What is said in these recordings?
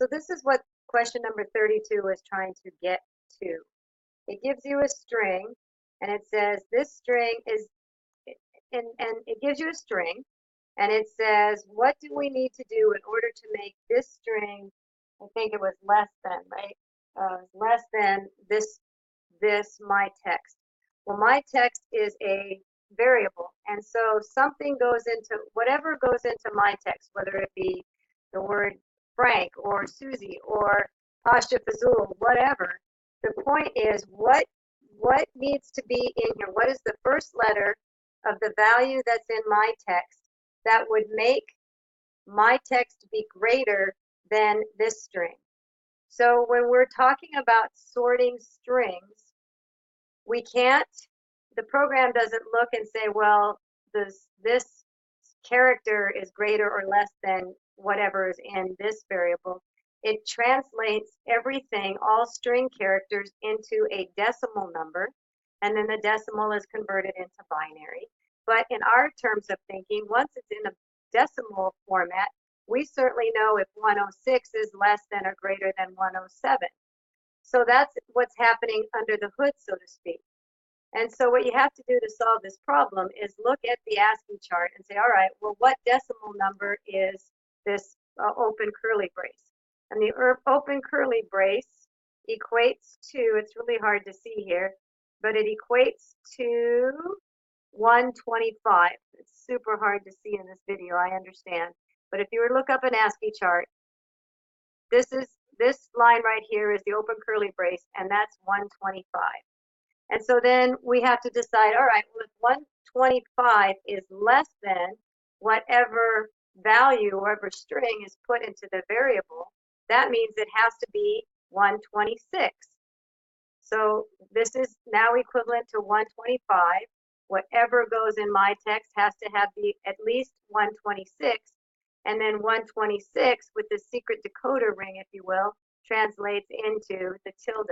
So this is what question number 32 is trying to get to. It gives you a string, and it says this string is, and it gives you a string, and it says, what do we need to do in order to make this string, I think it was less than, right? Less than this my text. Well, my text is a variable, and so something goes into, whatever goes into my text, whether it be the word Frank or Susie or Pasha Fazul, whatever. The point is, what needs to be in here? What is the first letter of the value that's in my text that would make my text be greater than this string? So when we're talking about sorting strings, we can't, the program doesn't look and say, well, this character is greater or less than whatever is in this variable. It translates everything, all string characters, into a decimal number, and then the decimal is converted into binary. But in our terms of thinking, once it's in a decimal format, we certainly know if 106 is less than or greater than 107. So that's what's happening under the hood, so to speak. And so what you have to do to solve this problem is look at the ASCII chart and say, all right, well, what decimal number is this open curly brace? And the open curly brace equates to, it's really hard to see here, but it equates to 125. It's super hard to see in this video, I understand. But if you were to look up an ASCII chart, this line right here is the open curly brace, and that's 125. And so then we have to decide, all right, well, if 125 is less than whatever value, whatever string is put into the variable, that means it has to be 126. So this is now equivalent to 125. Whatever goes in my text has to have at least 126. And then 126 with the secret decoder ring, if you will, translates into the tilde.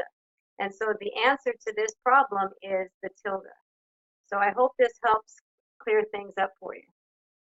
And so the answer to this problem is the tilde. So I hope this helps clear things up for you.